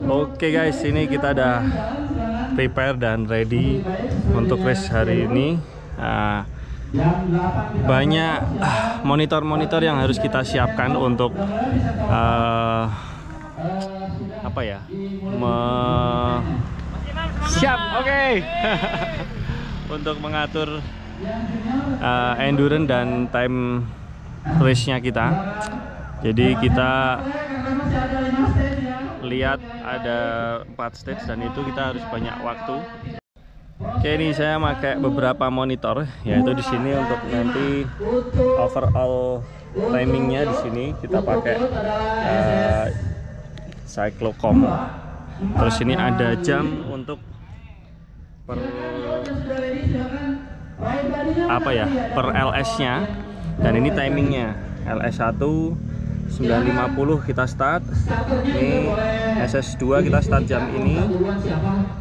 Oke guys, ini kita udah prepare dan ready untuk race hari ini. Banyak monitor-monitor yang harus kita siapkan untuk apa ya? Siap, oke. Untuk mengatur endurance dan time race-nya kita. Jadi kita lihat ada 4 stage dan itu kita harus banyak waktu. Oke, ini saya pakai beberapa monitor, yaitu di sini untuk nanti overall timingnya di sini kita pakai Cyclocom. Terus ini ada jam untuk per LS-nya, dan ini timingnya LS1 9.50 kita start. Ini SS2 kita start jam ini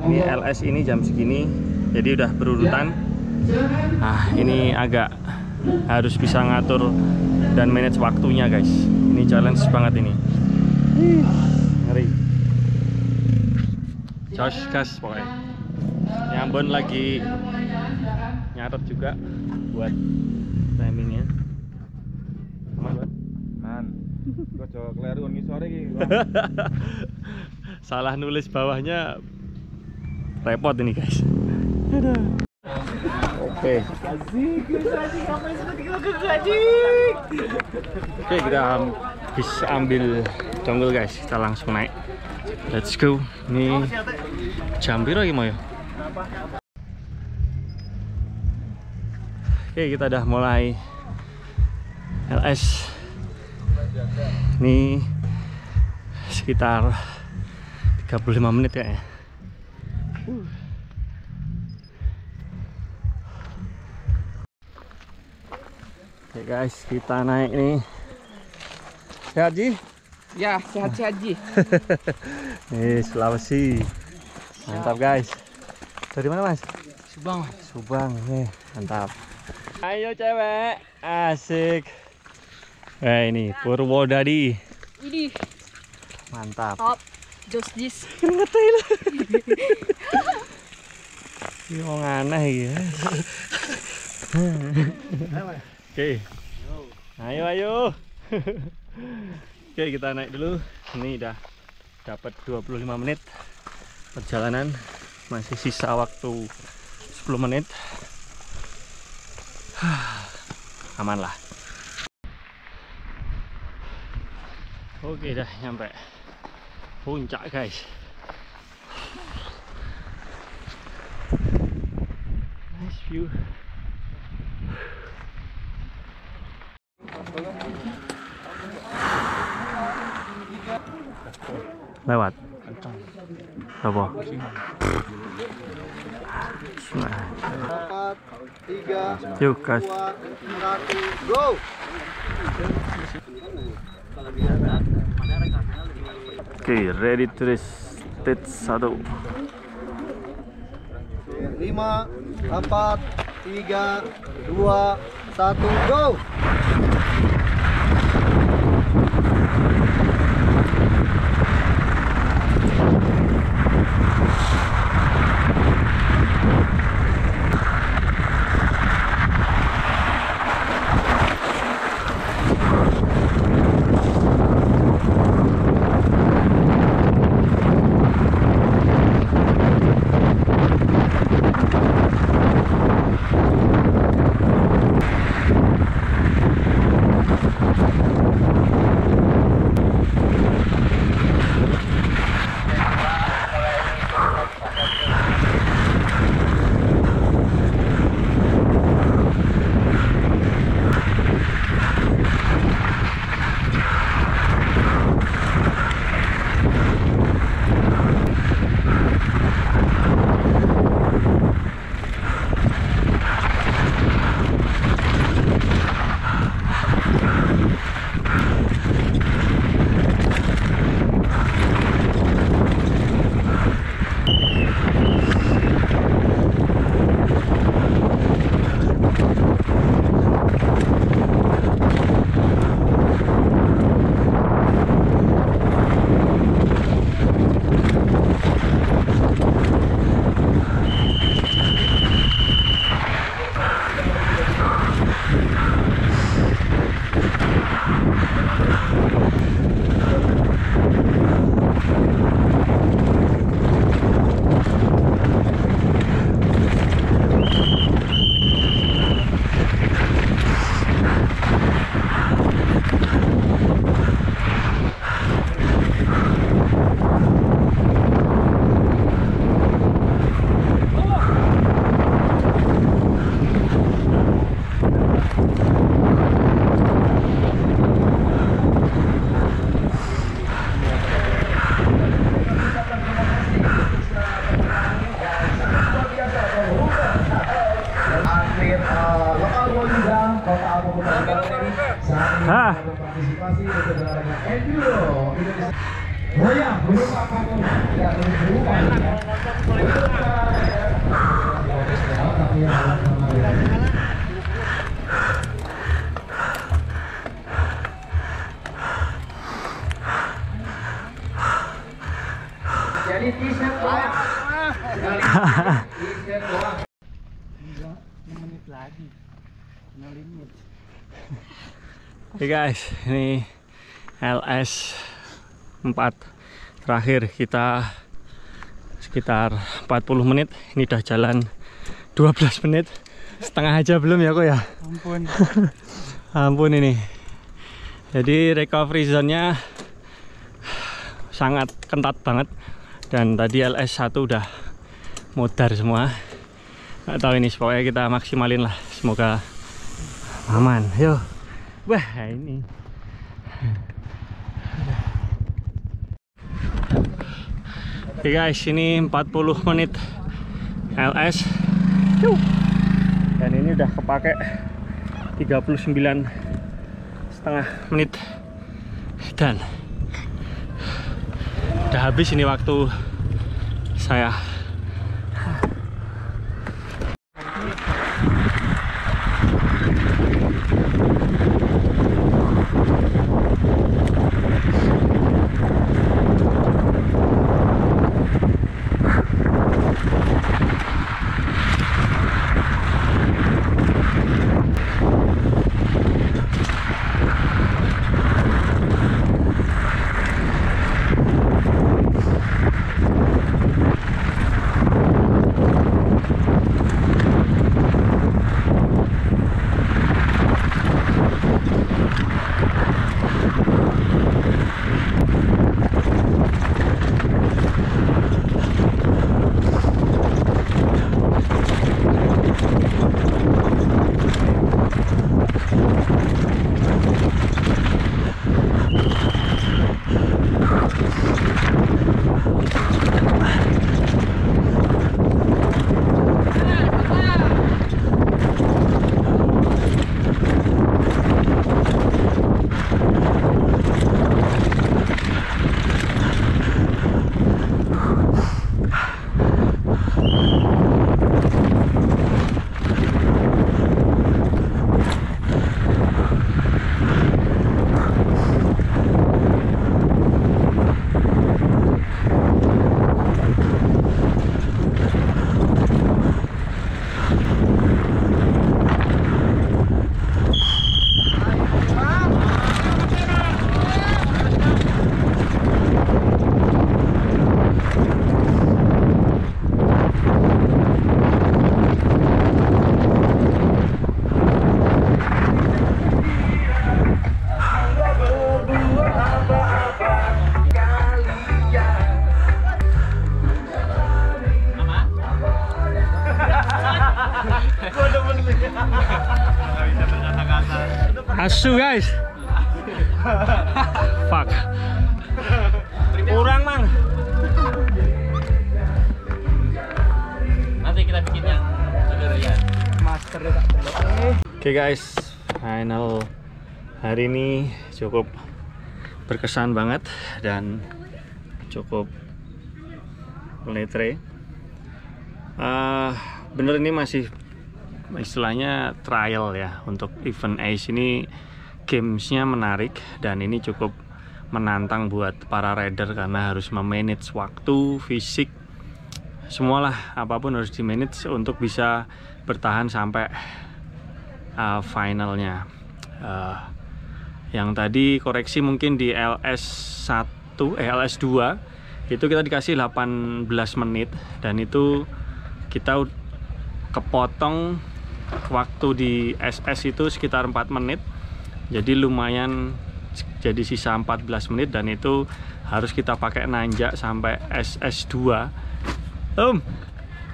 LS ini jam segini, jadi udah berurutan. Nah, ini agak harus bisa ngatur dan manage waktunya guys. Ini challenge banget ini. Ngeri. Josh gas pokoknya. Nyambon lagi nyatet juga buat timingnya. Aman banget. Kok jauh keliru ngisore iki. Salah nulis bawahnya, repot ini guys. Oke. Oke, kita bisa ambil dongle guys. Kita langsung naik. Let's go. Ini jam piro iki mau ya? Oke, kita udah mulai LS. Ini sekitar 35 menit ya. Oke guys, kita naik nih. Sehat Ji? Ya, sehat-sehat Ji. Nih, Sulawesi. Mantap guys. Dari mana Mas? Subang. Subang, nih, mantap. Ayo cewek, asik. Ini Purwodadi. Ini mantap. top. Jis. Ngetel. Ini mau aneh ya. Oke. Ayo. Oke, kita naik dulu. Ini udah dapat 25 menit perjalanan. Masih sisa waktu 10 menit. Aman lah. Oke, dah nyampe puncak guys. Nice view. Lewat apa? 4, 3, yuk guys. 2, 1, go. Oke, ready to race stage 1. 5, 4, 3, 2, 1, go. Jadi t-shirt doang. T-shirt doang. 5 menit lagi. No limit. Oke guys, ini LS 4 terakhir kita sekitar 40 menit. Ini udah jalan 12 menit, setengah aja belum ya kok ya. Ampun. Ampun ini. Jadi recovery zone-nya sangat ketat banget. Dan tadi LS1 udah modar semua. Nggak tahu ini, pokoknya kita maksimalin lah. Semoga aman. Yuk. Wah ini. Oke guys, ini 40 menit LS. Dan ini udah kepake 39,5 menit. Dan udah habis ini waktu saya. Asu guys. Fuck. Kurang mang. Nanti kita bikinnya ya. Master ya. Oke guys, final hari ini cukup berkesan banget dan cukup meletre. Bener ini masih istilahnya trial ya untuk event Ace ini. Gamesnya menarik dan ini cukup menantang buat para rider karena harus memanage waktu, fisik, semualah, apapun harus di manage untuk bisa bertahan sampai finalnya. Yang tadi koreksi mungkin di LS2 itu kita dikasih 18 menit dan itu kita kepotong waktu di SS itu sekitar 4 menit. Jadi lumayan, jadi sisa 14 menit dan itu harus kita pakai nanjak sampai SS2.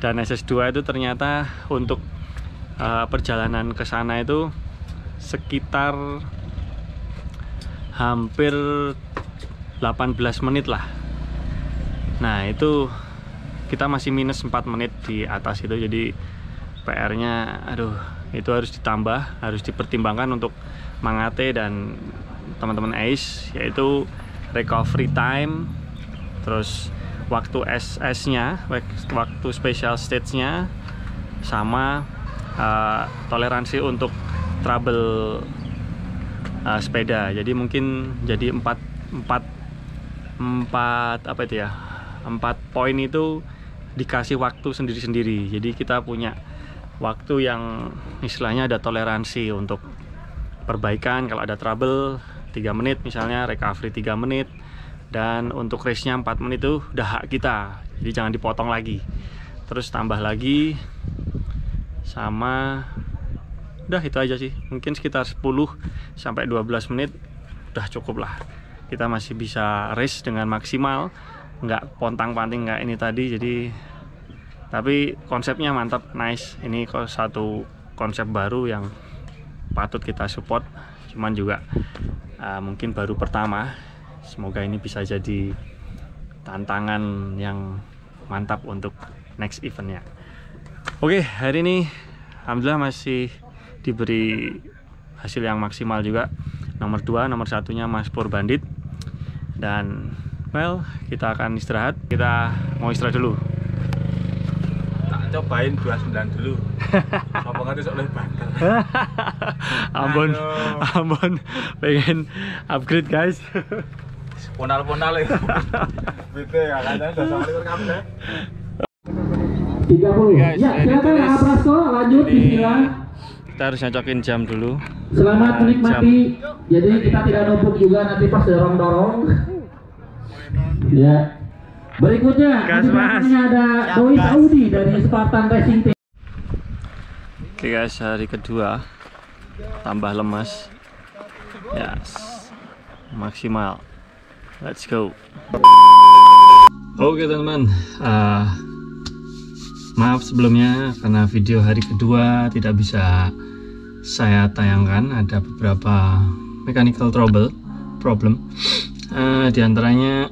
Dan SS2 itu ternyata untuk perjalanan ke sana itu sekitar hampir 18 menit lah. Nah itu kita masih minus 4 menit di atas itu, jadi PR-nya aduh itu harus ditambah, harus dipertimbangkan untuk Mangate dan teman-teman ACE, yaitu recovery time, terus waktu SS-nya, waktu special stage-nya, sama toleransi untuk trouble sepeda. Jadi mungkin jadi 4 poin itu dikasih waktu sendiri-sendiri. Jadi kita punya waktu yang istilahnya ada toleransi untuk perbaikan. Kalau ada trouble 3 menit misalnya, recovery 3 menit, dan untuk race-nya 4 menit itu udah hak kita, jadi jangan dipotong lagi. Terus tambah lagi, sama udah itu aja sih. Mungkin sekitar 10 sampai 12 menit udah cukup lah. Kita masih bisa race dengan maksimal, nggak pontang-panting nggak ini tadi. Jadi tapi konsepnya mantap, nice. Ini satu konsep baru yang patut kita support. Cuman juga mungkin baru pertama. Semoga ini bisa jadi tantangan yang mantap untuk next eventnya. Oke, hari ini alhamdulillah masih diberi hasil yang maksimal juga. Nomor 2, nomor 1-nya Mas Pur Bandit. Dan well, kita akan istirahat. Kita mau istirahat dulu. Tak cobain 29 dulu. Apa kan besok lebih banter. Ambon pengen upgrade guys. Ponal-ponal itu. Bete ya kadang udah sama likur kabeh. 30. Guys, Ya, silakan Abrasko lanjut bismillah. Kita harus nyocokin jam dulu. Selamat menikmati. Jadi kita tidak numpuk juga nanti pas dorong-dorong. Ya. Berikutnya Gas, Mas. ada Doi Saudi dari Spartan Racing Team. Oke guys, hari kedua tambah lemas. Yes, maksimal. Let's go. Oke teman-teman, maaf sebelumnya karena video hari kedua tidak bisa saya tayangkan. Ada beberapa mechanical problem. Di antaranya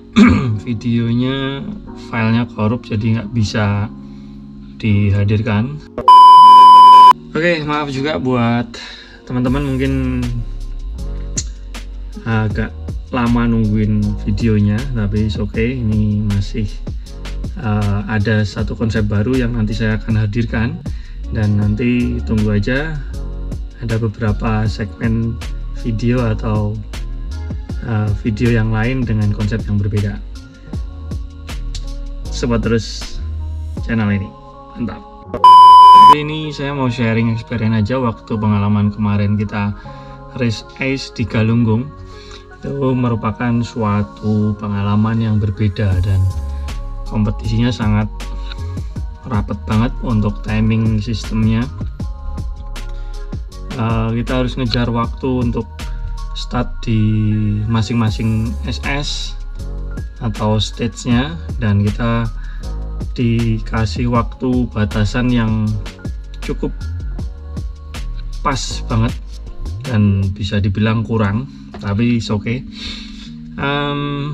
videonya filenya korup, jadi nggak bisa dihadirkan. Oke, maaf juga buat teman-teman mungkin agak lama nungguin videonya, tapi it's okay. Ini masih ada satu konsep baru yang nanti saya akan hadirkan, dan nanti tunggu aja ada beberapa segmen video atau video yang lain dengan konsep yang berbeda. Support terus channel ini, mantap. Hari ini saya mau sharing experience aja waktu pengalaman kemarin kita race ACE di Galunggung. Itu merupakan suatu pengalaman yang berbeda dan kompetisinya sangat rapat banget untuk timing sistemnya. Kita harus ngejar waktu untuk start di masing-masing SS atau stage-nya, dan kita dikasih waktu batasan yang cukup pas banget dan bisa dibilang kurang, tapi it's okay.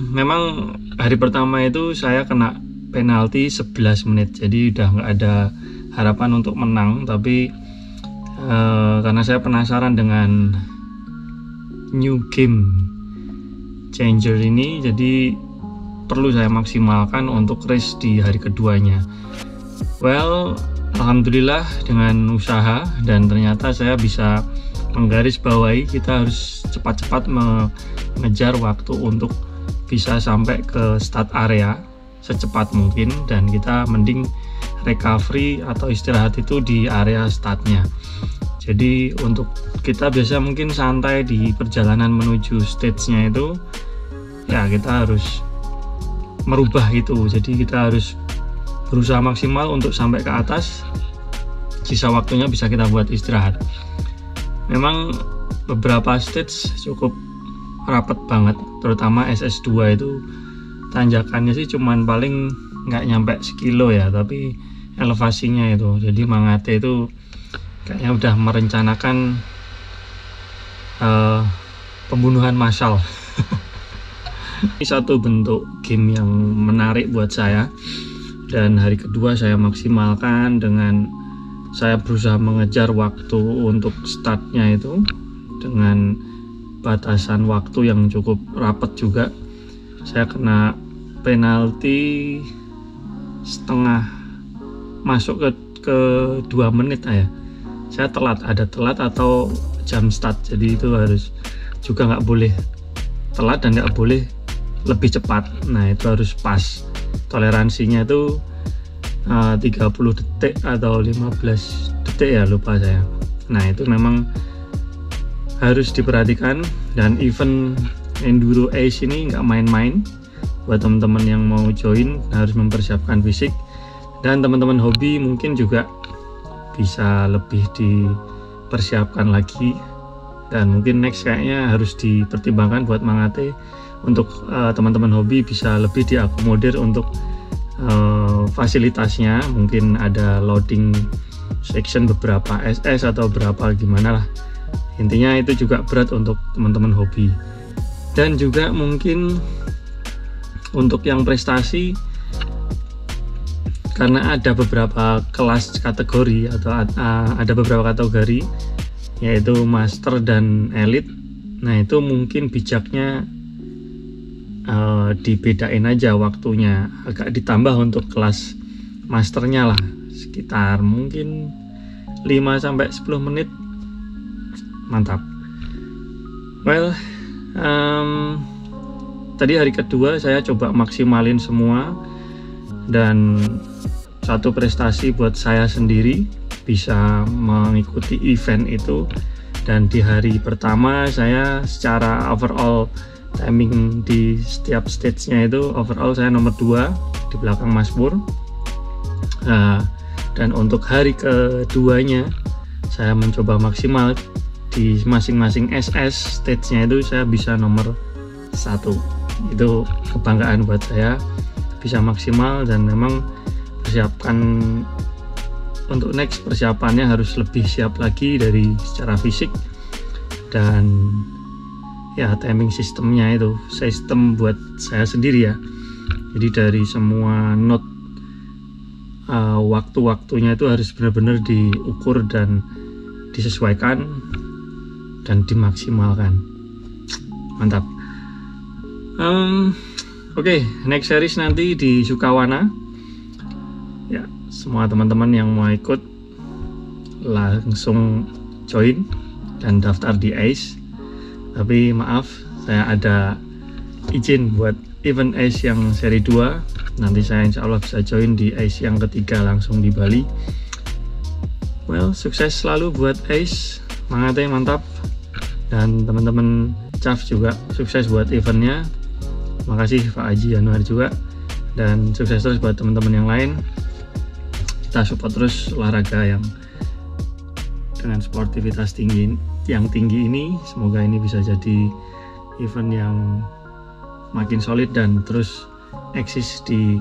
Memang hari pertama itu saya kena penalti 11 menit, jadi udah nggak ada harapan untuk menang. Tapi karena saya penasaran dengan new game changer ini, jadi perlu saya maksimalkan untuk race di hari keduanya. Well, alhamdulillah dengan usaha, dan ternyata saya bisa menggarisbawahi kita harus cepat-cepat mengejar waktu untuk bisa sampai ke start area secepat mungkin, dan kita mending recovery atau istirahat itu di area startnya. Jadi untuk kita biasa mungkin santai di perjalanan menuju stage-nya itu, ya kita harus merubah itu. Jadi kita harus berusaha maksimal untuk sampai ke atas, sisa waktunya bisa kita buat istirahat. Memang beberapa stage cukup rapat banget, terutama SS2 itu tanjakannya sih cuman paling nggak nyampe sekilo ya, tapi elevasinya itu, jadi Mangate itu kayaknya udah merencanakan pembunuhan massal. Ini satu bentuk game yang menarik buat saya, dan hari kedua saya maksimalkan dengan saya berusaha mengejar waktu untuk startnya itu dengan batasan waktu yang cukup rapat juga. Saya kena penalti setengah masuk ke 2 menit ya. Saya ada telat atau jam start, jadi itu harus juga nggak boleh telat dan nggak boleh lebih cepat. Nah itu harus pas, toleransinya itu 30 detik atau 15 detik ya, lupa saya. Nah itu memang harus diperhatikan, dan event Enduro Ace ini nggak main-main. Buat teman-teman yang mau join harus mempersiapkan fisik, dan teman-teman hobi mungkin juga bisa lebih dipersiapkan lagi, dan mungkin next kayaknya harus dipertimbangkan buat Mangate untuk teman-teman hobi bisa lebih diakomodir untuk fasilitasnya. Mungkin ada loading section beberapa SS atau berapa gimana lah, intinya itu juga berat untuk teman-teman hobi. Dan juga mungkin untuk yang prestasi, karena ada beberapa kelas kategori atau ada beberapa kategori, yaitu master dan elite. Nah itu mungkin bijaknya dibedain aja waktunya, agak ditambah untuk kelas masternya lah, sekitar mungkin 5-10 menit. Mantap. Well, tadi hari kedua saya coba maksimalin semua, dan satu prestasi buat saya sendiri bisa mengikuti event itu. Dan di hari pertama saya secara overall timing di setiap stage-nya itu overall saya nomor 2 di belakang Mas Pur. Dan untuk hari keduanya saya mencoba maksimal di masing-masing SS stage-nya itu saya bisa nomor 1. Itu kebanggaan buat saya, bisa maksimal. Dan memang persiapkan untuk next, persiapannya harus lebih siap lagi dari secara fisik dan ya timing sistemnya, itu sistem buat saya sendiri ya. Jadi dari semua note waktu-waktunya itu harus benar-benar diukur dan disesuaikan dan dimaksimalkan. Mantap. Oke, next series nanti di Sukawana ya. Semua teman-teman yang mau ikut langsung join dan daftar di Ace. Tapi maaf, saya ada izin buat event Ace yang seri 2. Nanti saya insya Allah bisa join di Ace yang ketiga langsung di Bali. Well, sukses selalu buat Ace, Mangate mantap. Dan teman-teman CAF juga sukses buat eventnya. Makasih Pak Haji Januar juga, dan sukses terus buat teman-teman yang lain. Kita support terus olahraga yang dengan sportivitas tinggi ini. Semoga ini bisa jadi event yang makin solid dan terus eksis di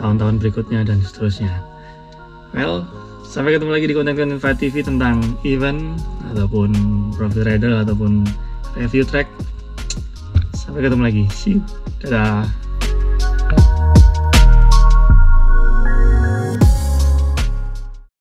tahun-tahun berikutnya dan seterusnya. Well, sampai ketemu lagi di konten-konten Fight TV tentang event ataupun profil rider ataupun review track. Sampai ketemu lagi, see you, dadah.